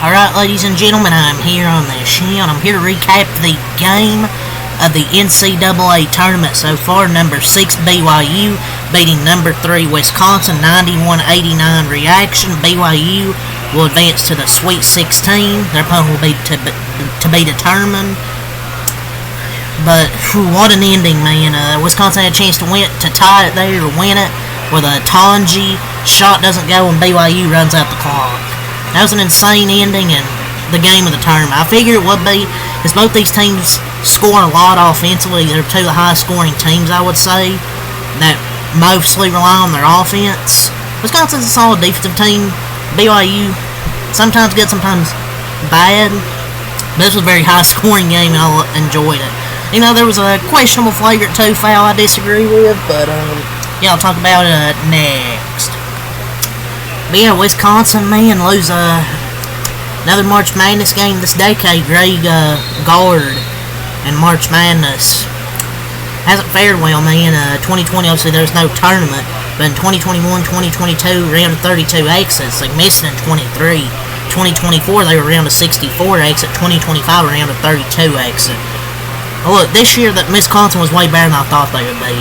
Alright, ladies and gentlemen, I'm here on the Ncaa, and I'm here to recap the game of the NCAA tournament so far. Number 6 BYU beating number 3 Wisconsin 91-89 reaction. BYU will advance to the Sweet 16. Their opponent will be to be determined. But what an ending, man. Wisconsin had a chance to tie it there or win it with a Ncaa. Shot doesn't go and BYU runs out the clock. That was an insane ending and the game of the tournament. I figure it would be, because both these teams score a lot offensively. They're two of the highest scoring teams, I would say, that mostly rely on their offense. Wisconsin's a solid defensive team. BYU, sometimes good, sometimes bad. But this was a very high scoring game and I enjoyed it. You know, there was a questionable flagrant 2 foul I disagree with, but yeah, I'll talk about it next. But yeah, Wisconsin, man, lose another March Madness game this decade. Greg Gard and March Madness hasn't fared well, man. 2020, obviously, there was no tournament. But in 2021, 2022, round of 32 exits. They missed it in 23. 2024, they were round of 64 exit. 2025, round of 32 exit. Oh, look, this year, that Wisconsin was way better than I thought they would be.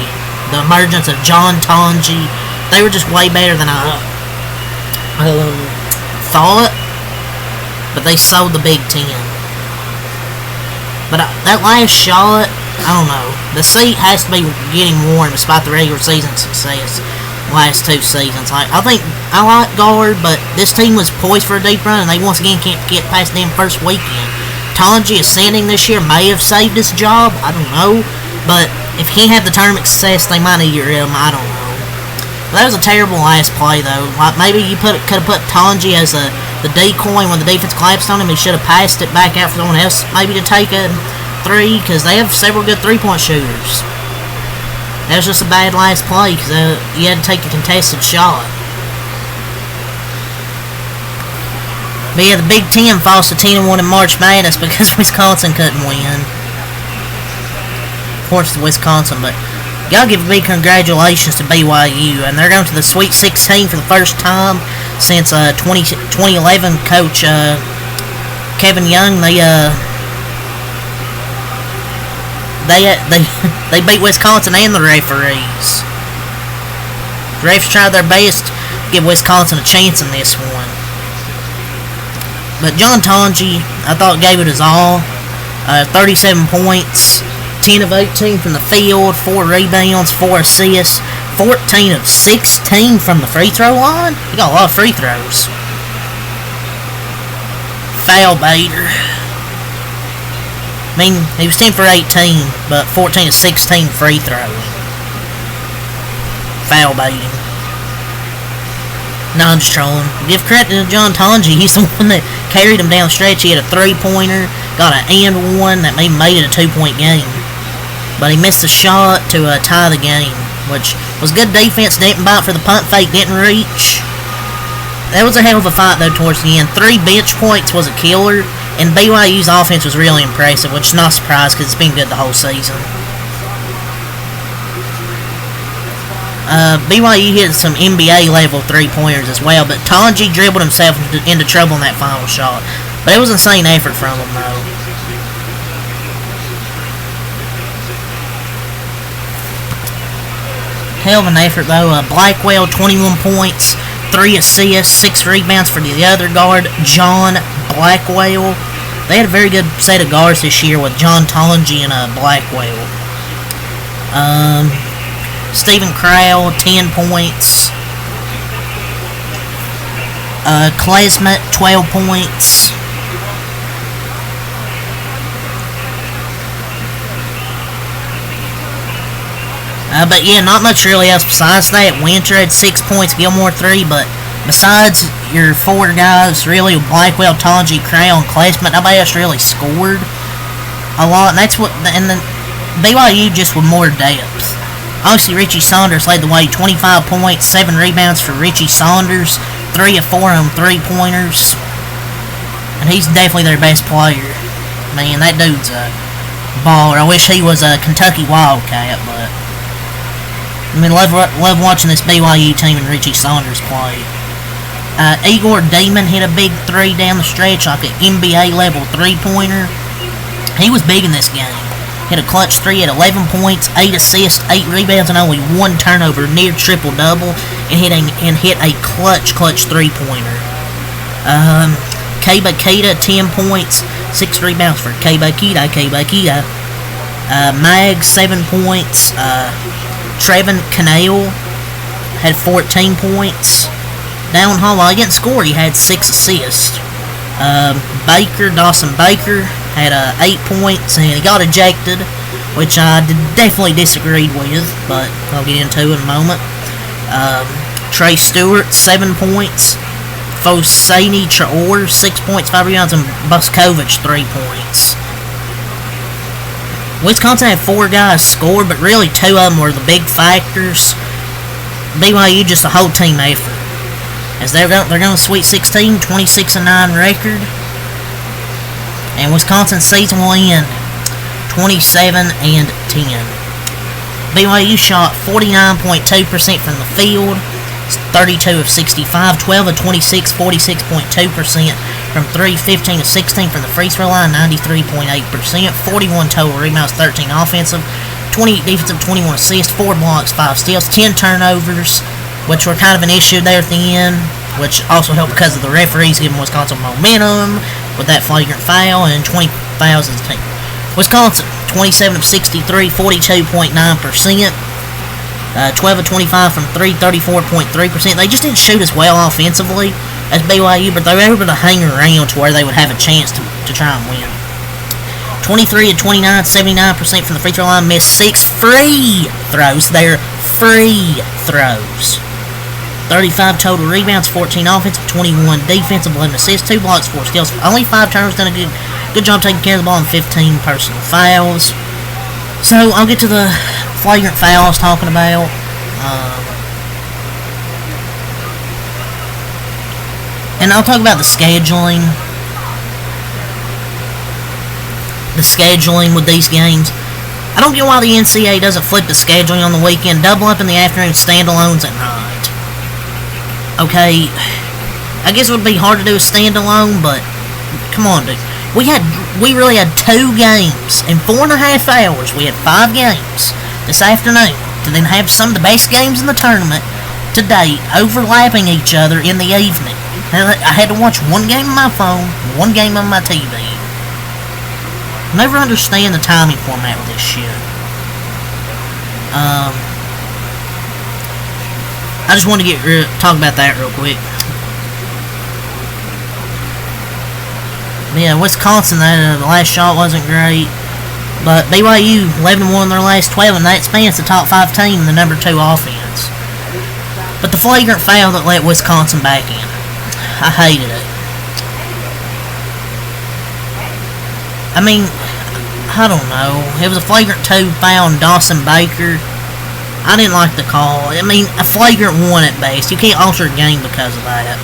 The emergence of Ncaa, they were just way better than I thought, but they sold the Big Ten. But that last shot, I don't know. The seat has to be getting warm despite the regular season success last 2 seasons. I think I like Gard, but this team was poised for a deep run, and they once again can't get past them first weekend. Ncaa ascending this year may have saved his job, I don't know, but if he can't have the tournament success, they might need to get rid of him, I don't know. That was a terrible last play, though. Like, maybe you could have put Ncaa as the decoy when the defense collapsed on him. He should have passed it back out for someone else, maybe to take a 3, because they have several good 3-point shooters. That was just a bad last play, because you had to take a contested shot. But yeah, the Big Ten falls to 10-1 in March Madness because Wisconsin couldn't win. Of course, it's Wisconsin, but y'all give a big congratulations to BYU, and they're going to the Sweet 16 for the first time since 2011 coach Kevin Young. They beat Wisconsin and the referees. The refs tried their best to give Wisconsin a chance in this one. But Ncaa, I thought, gave it his all. 37 points. 10 of 18 from the field, 4 rebounds, 4 assists, 14 of 16 from the free throw line. He got a lot of free throws. Foul baiter. I mean, he was 10 for 18, but 14 of 16 free throws. Foul baiting. No, I'm just trolling. Give credit to Ncaa. He's the one that carried him down the stretch. He had a 3-pointer, got an and one that made it a 2-point game. But he missed a shot to tie the game, which was good defense. Didn't bite for the punt fake, didn't reach. That was a hell of a fight, though, towards the end. 3 bench points was a killer, and BYU's offense was really impressive, which is not a surprise because it's been good the whole season. BYU hit some NBA-level 3-pointers as well, but Ncaa dribbled himself into trouble in that final shot. But it was an insane effort from him, though. Hell of an effort, though. Blackwell, 21 points, 3 assists, 6 rebounds for the other guard, John Blackwell. They had a very good set of guards this year with Ncaa and Blackwell. Stephen Crowell, 10 points. Klesmet, 12 points. But yeah, not much really else besides that. Winter had 6 points, Gilmore 3, but besides your 4 guys, really, Blackwell, Ncaa, Crowell, and Klesmet, nobody else really scored a lot, and that's what, and the BYU just with more depth. Obviously, Richie Saunders led the way, 25 points, 7 rebounds for Richie Saunders, 3 of 4 on 3-pointers, and he's definitely their best player. Man, that dude's a baller. I wish he was a Kentucky Wildcat, but I mean, love watching this BYU team and Richie Saunders play. Igor Demon hit a big 3 down the stretch, like an NBA level 3-pointer. He was big in this game. Hit a clutch 3 at 11 points, 8 assists, 8 rebounds, and only 1 turnover, near triple-double, and hit a clutch 3-pointer. Keba Keita, 10 points, 6 rebounds for Keba Keita. Mag, 7 points. Trevin Cannell had 14 points. Down while he didn't score, he had 6 assists. Dawson Baker, had 8 points, and he got ejected, which I definitely disagreed with, but I'll get into it in a moment. Trey Stewart, 7 points. Fosani Traore, 6 points, 5 rebounds, and Buskovich, 3 points. Wisconsin had 4 guys score, but really 2 of them were the big factors. BYU just a whole team effort, as they're going to Sweet 16, 26-9 record, and Wisconsin's season will end 27-10. BYU shot 49.2% from the field, 32 of 65, 12 of 26, 46.2% from 3, 15 of 16 from the free throw line, 93.8%, 41 total rebounds, 13 offensive, 20 defensive, 21 assists, 4 blocks, 5 steals, 10 turnovers, which were kind of an issue there at the end, which also helped because of the referees giving Wisconsin momentum with that flagrant foul, and 20 fouls as a team. Wisconsin, 27 of 63, 42.9%. 12 of 25 from 3, 34.3%. They just didn't shoot as well offensively as BYU, but they were able to hang around to where they would have a chance to try and win. 23 of 29, 79% from the free throw line, missed 6 free throws. They're free throws. 35 total rebounds, 14 offensive, 21 defensive, 11 assists, 2 blocks, 4 steals. Only 5 turnovers, done a good job taking care of the ball, and 15 personal fouls. So I'll get to the flagrant foul I was talking about. And I'll talk about the scheduling. The scheduling with these games. I don't get why the Ncaa doesn't flip the scheduling on the weekend, double up in the afternoon, standalones at night. Okay, I guess it would be hard to do a standalone, but come on, dude. We really had 2 games in 4.5 hours. We had 5 games this afternoon to then have some of the best games in the tournament to date overlapping each other in the evening. I had to watch 1 game on my phone, 1 game on my TV. Never understand the timing format with this shit. I just want to talk about that real quick. Yeah, Wisconsin, the last shot wasn't great, but BYU 11-1 in their last 12, and that spans the top 5 team, the number 2 offense. But the flagrant foul that let Wisconsin back in, I hated it. I mean, I don't know. It was a flagrant 2 foul on Dawson Baker. I didn't like the call. I mean, a flagrant 1 at best. You can't alter a game because of that.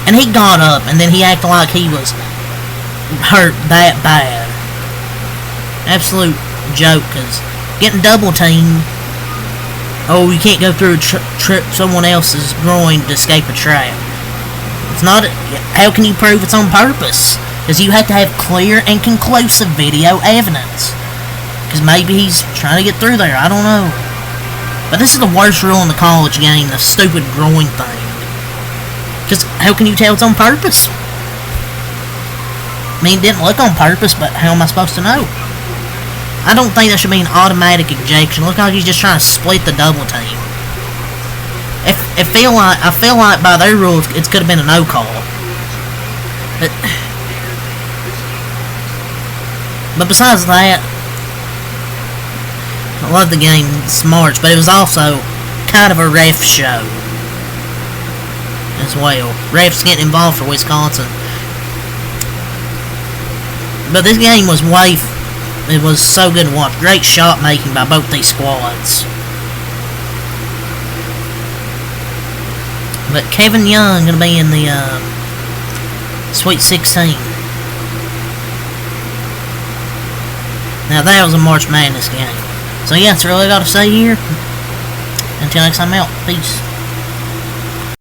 And he got up, and then he acted like he was hurt that bad. Absolute joke, because getting double-teamed, you can't go through someone else's groin to escape a trap. It's not. How can you prove it's on purpose? Because you have to have clear and conclusive video evidence. Because maybe he's trying to get through there. I don't know. But this is the worst rule in the college game, the stupid groin thing. Because how can you tell it's on purpose? I mean, it didn't look on purpose, but how am I supposed to know? I don't think that should be an automatic ejection. Look like he's just trying to split the double team. I feel like by their rules, it could have been a no call. But besides that, I love the game. It's March, but it was also kind of a ref show as well. Refs getting involved for Wisconsin. But this game was it was so good to watch. Great shot making by both these squads. But Kevin Young going to be in the Sweet 16. Now that was a March Madness game. So yeah, that's really all I got to say here. Until next time, out. Peace.